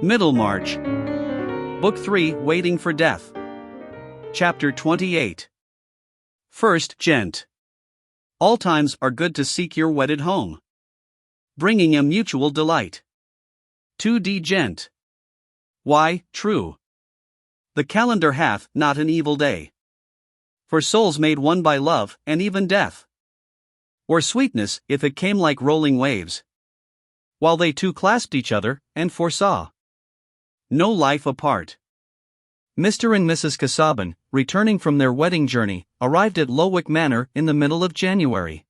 Middlemarch Book 3, Waiting for Death. Chapter 28. First Gent. All times are good to seek your wedded home, bringing a mutual delight. 2d Gent. Why, true. The calendar hath not an evil day, for souls made one by love, and even death, or sweetness, if it came like rolling waves, while they two clasped each other, and foresaw no life apart. Mr. and Mrs. Casaubon, returning from their wedding journey, arrived at Lowick Manor in the middle of January.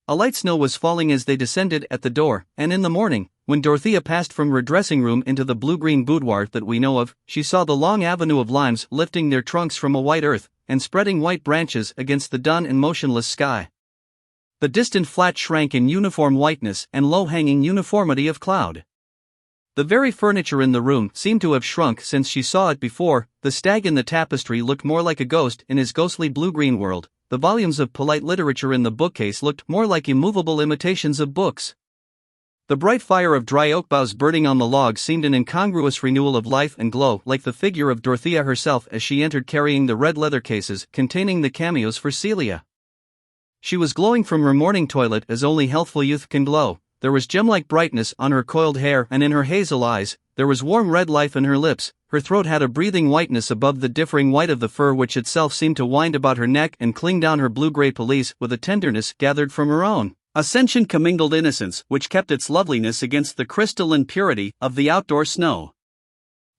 A light snow was falling as they descended at the door, and in the morning, when Dorothea passed from her dressing room into the blue-green boudoir that we know of, she saw the long avenue of limes lifting their trunks from a white earth, and spreading white branches against the dun and motionless sky. The distant flat shrank in uniform whiteness and low-hanging uniformity of cloud. The very furniture in the room seemed to have shrunk since she saw it before. The stag in the tapestry looked more like a ghost in his ghostly blue-green world. The volumes of polite literature in the bookcase looked more like immovable imitations of books. The bright fire of dry oak boughs burning on the log seemed an incongruous renewal of life and glow, like the figure of Dorothea herself as she entered carrying the red leather cases containing the cameos for Celia. She was glowing from her morning toilet as only healthful youth can glow. There was gem-like brightness on her coiled hair and in her hazel eyes. There was warm red life in her lips. Her throat had a breathing whiteness above the differing white of the fur which itself seemed to wind about her neck and cling down her blue-gray pelisse with a tenderness gathered from her own, a sentient commingled innocence which kept its loveliness against the crystalline purity of the outdoor snow.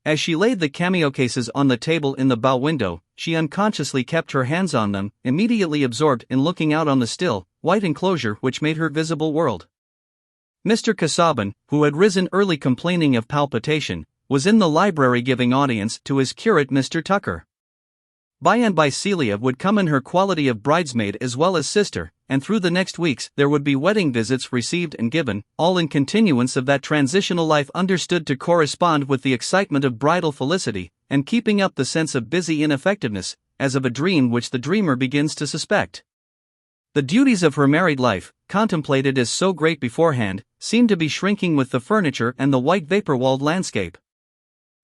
As she laid the cameo cases on the table in the bow window, she unconsciously kept her hands on them, immediately absorbed in looking out on the still, white enclosure which made her visible world. Mr. Casaubon, who had risen early complaining of palpitation, was in the library giving audience to his curate Mr. Tucker. By and by Celia would come in her quality of bridesmaid as well as sister, and through the next weeks there would be wedding visits received and given, all in continuance of that transitional life understood to correspond with the excitement of bridal felicity, and keeping up the sense of busy ineffectiveness, as of a dream which the dreamer begins to suspect. The duties of her married life, contemplated as so great beforehand, seemed to be shrinking with the furniture and the white vapor-walled landscape.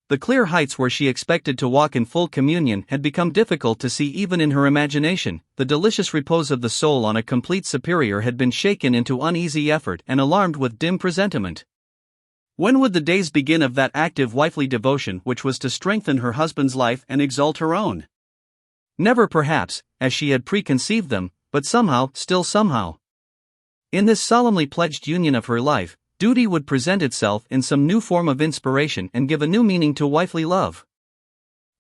The clear heights where she expected to walk in full communion had become difficult to see even in her imagination. The delicious repose of the soul on a complete superior had been shaken into uneasy effort and alarmed with dim presentiment. When would the days begin of that active wifely devotion which was to strengthen her husband's life and exalt her own? Never perhaps, as she had preconceived them, but somehow, still somehow. In this solemnly pledged union of her life, duty would present itself in some new form of inspiration and give a new meaning to wifely love.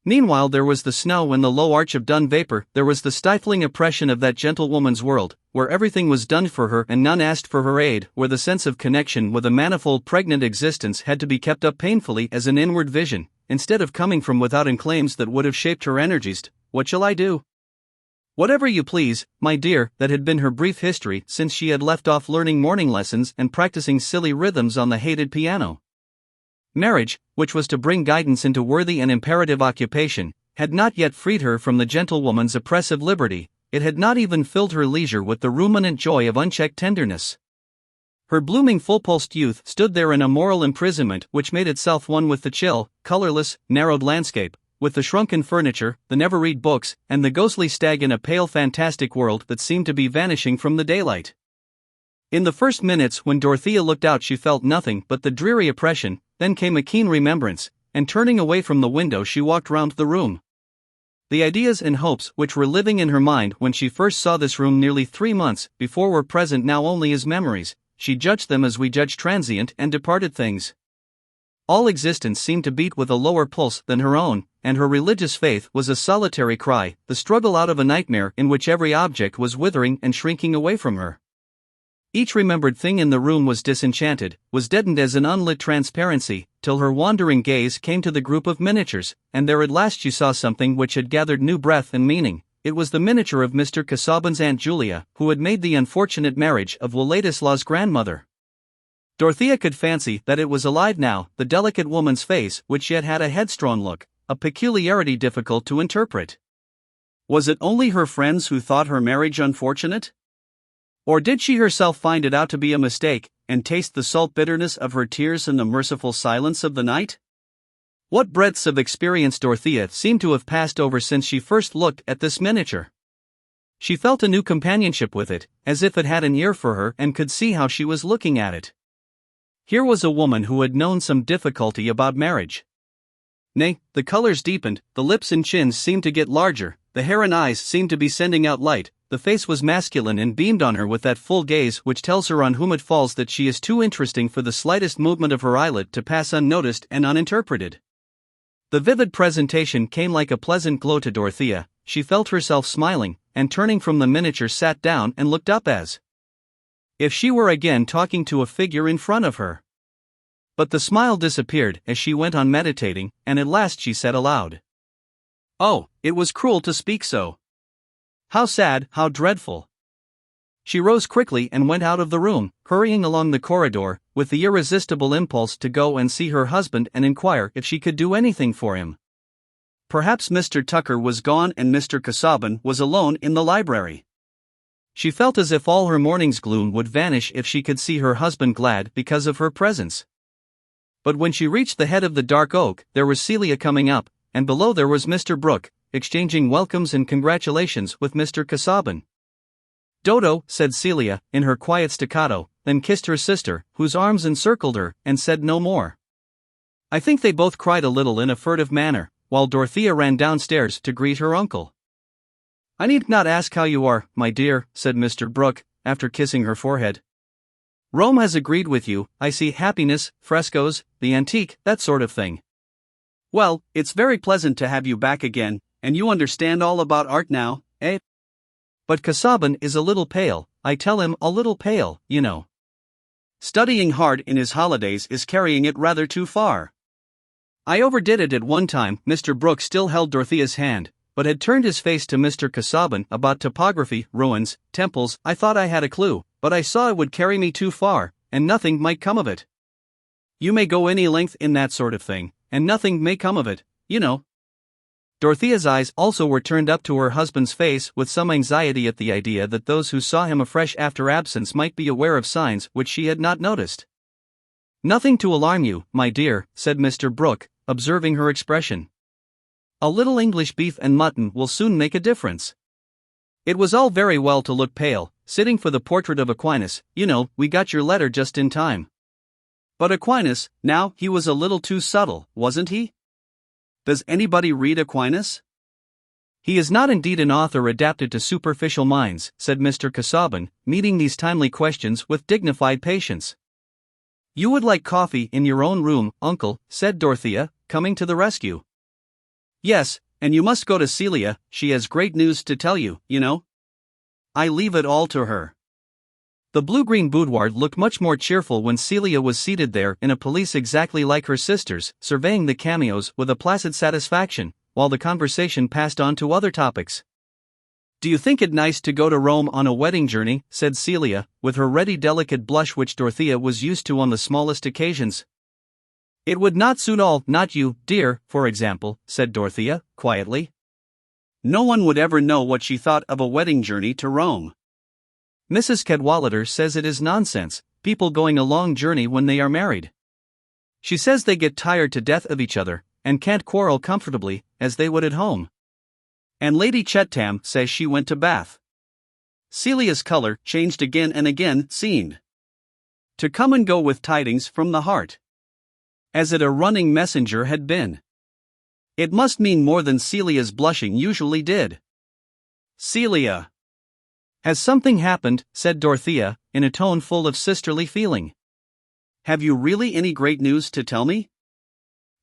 Meanwhile there was the snow and the low arch of dun vapor. There was the stifling oppression of that gentlewoman's world, where everything was done for her and none asked for her aid, where the sense of connection with a manifold pregnant existence had to be kept up painfully as an inward vision, instead of coming from without in claims that would have shaped her energies. What shall I do? Whatever you please, my dear, that had been her brief history since she had left off learning morning lessons and practicing silly rhythms on the hated piano. Marriage, which was to bring guidance into worthy and imperative occupation, had not yet freed her from the gentlewoman's oppressive liberty. It had not even filled her leisure with the ruminant joy of unchecked tenderness. Her blooming full-pulsed youth stood there in a moral imprisonment which made itself one with the chill, colorless, narrowed landscape, with the shrunken furniture, the never-read books, and the ghostly stag in a pale fantastic world that seemed to be vanishing from the daylight. In the first minutes when Dorothea looked out she felt nothing but the dreary oppression. Then came a keen remembrance, and turning away from the window she walked round the room. The ideas and hopes which were living in her mind when she first saw this room nearly 3 months before were present now only as memories. She judged them as we judge transient and departed things. All existence seemed to beat with a lower pulse than her own, and her religious faith was a solitary cry, the struggle out of a nightmare in which every object was withering and shrinking away from her. Each remembered thing in the room was disenchanted, was deadened as an unlit transparency, till her wandering gaze came to the group of miniatures, and there at last she saw something which had gathered new breath and meaning. It was the miniature of Mr. Casaubon's Aunt Julia, who had made the unfortunate marriage of Wladislaw's grandmother. Dorothea could fancy that it was alive now, the delicate woman's face, which yet had a headstrong look, a peculiarity difficult to interpret. Was it only her friends who thought her marriage unfortunate? Or did she herself find it out to be a mistake, and taste the salt bitterness of her tears in the merciful silence of the night? What breadths of experience Dorothea seemed to have passed over since she first looked at this miniature. She felt a new companionship with it, as if it had an ear for her and could see how she was looking at it. Here was a woman who had known some difficulty about marriage. Nay, the colors deepened, the lips and chins seemed to get larger, the hair and eyes seemed to be sending out light, the face was masculine and beamed on her with that full gaze which tells her on whom it falls that she is too interesting for the slightest movement of her eyelid to pass unnoticed and uninterpreted. The vivid presentation came like a pleasant glow to Dorothea. She felt herself smiling, and turning from the miniature sat down and looked up as if she were again talking to a figure in front of her. But the smile disappeared as she went on meditating, and at last she said aloud, "Oh, it was cruel to speak so. How sad, how dreadful." She rose quickly and went out of the room, hurrying along the corridor, with the irresistible impulse to go and see her husband and inquire if she could do anything for him. Perhaps Mr. Tucker was gone and Mr. Casaubon was alone in the library. She felt as if all her morning's gloom would vanish if she could see her husband glad because of her presence. But when she reached the head of the dark oak, there was Celia coming up, and below there was Mr. Brooke, exchanging welcomes and congratulations with Mr. Casaubon. "Dodo," said Celia, in her quiet staccato, then kissed her sister, whose arms encircled her, and said no more. I think they both cried a little in a furtive manner, while Dorothea ran downstairs to greet her uncle. "I need not ask how you are, my dear," said Mr. Brooke, after kissing her forehead. "Rome has agreed with you, I see. Happiness, frescoes, the antique, that sort of thing. Well, it's very pleasant to have you back again, and you understand all about art now, eh? But Casaubon is a little pale, I tell him, a little pale, you know. Studying hard in his holidays is carrying it rather too far. I overdid it at one time." Mr. Brooke still held Dorothea's hand, but had turned his face to Mr. Casaubon about topography, ruins, temples. "I thought I had a clue, but I saw it would carry me too far, and nothing might come of it. You may go any length in that sort of thing, and nothing may come of it, you know." Dorothea's eyes also were turned up to her husband's face with some anxiety at the idea that those who saw him afresh after absence might be aware of signs which she had not noticed. "Nothing to alarm you, my dear," said Mr. Brooke, observing her expression. "A little English beef and mutton will soon make a difference." It was all very well to look pale, sitting for the portrait of Aquinas. "You know, we got your letter just in time." But Aquinas, now, he was a little too subtle, wasn't he? Does anybody read Aquinas? "He is not indeed an author adapted to superficial minds," said Mr. Casaubon, meeting these timely questions with dignified patience. "You would like coffee in your own room, uncle," said Dorothea, coming to the rescue. "Yes, and you must go to Celia, she has great news to tell you, you know. I leave it all to her." The blue-green boudoir looked much more cheerful when Celia was seated there in a pelisse exactly like her sister's, surveying the cameos with a placid satisfaction, while the conversation passed on to other topics. "Do you think it nice to go to Rome on a wedding journey?" said Celia, with her ready delicate blush which Dorothea was used to on the smallest occasions. "It would not suit all, not you, dear, for example," said Dorothea, quietly. No one would ever know what she thought of a wedding journey to Rome. "Mrs. Cadwallader says it is nonsense, people going a long journey when they are married. She says they get tired to death of each other, and can't quarrel comfortably, as they would at home. And Lady Chettam says she went to Bath." Celia's color changed again and again, seemed to come and go with tidings from the heart, as it a running messenger had been. It must mean more than Celia's blushing usually did. "Celia, has something happened?" said Dorothea, in a tone full of sisterly feeling. "Have you really any great news to tell me?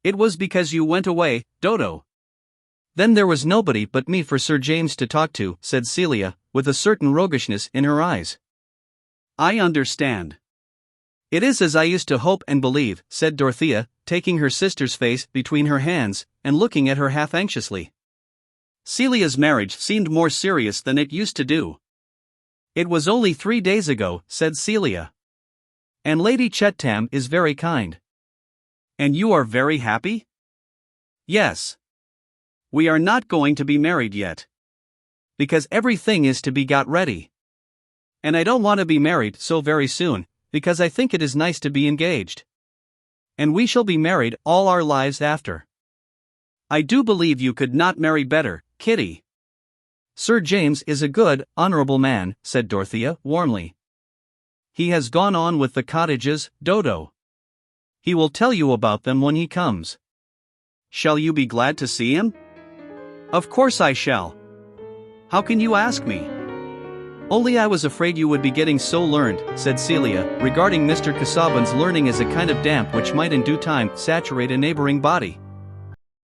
It was because you went away, Dodo." "Then there was nobody but me for Sir James to talk to," said Celia, with a certain roguishness in her eyes. "I understand. It is as I used to hope and believe," said Dorothea, taking her sister's face between her hands, and looking at her half anxiously. "Celia's marriage seemed more serious than it used to do." "It was only 3 days ago," said Celia. "And Lady Chettam is very kind." "And you are very happy?" "Yes. We are not going to be married yet, because everything is to be got ready. And I don't want to be married so very soon, Because I think it is nice to be engaged. And we shall be married all our lives after. I do believe you could not marry better, Kitty. Sir James is a good, honorable man, said Dorothea, warmly. He has gone on with the cottages, Dodo. He will tell you about them when he comes. Shall you be glad to see him? Of course I shall. How can you ask me? Only I was afraid you would be getting so learned, said Celia, regarding Mr. Casaubon's learning as a kind of damp which might in due time saturate a neighboring body.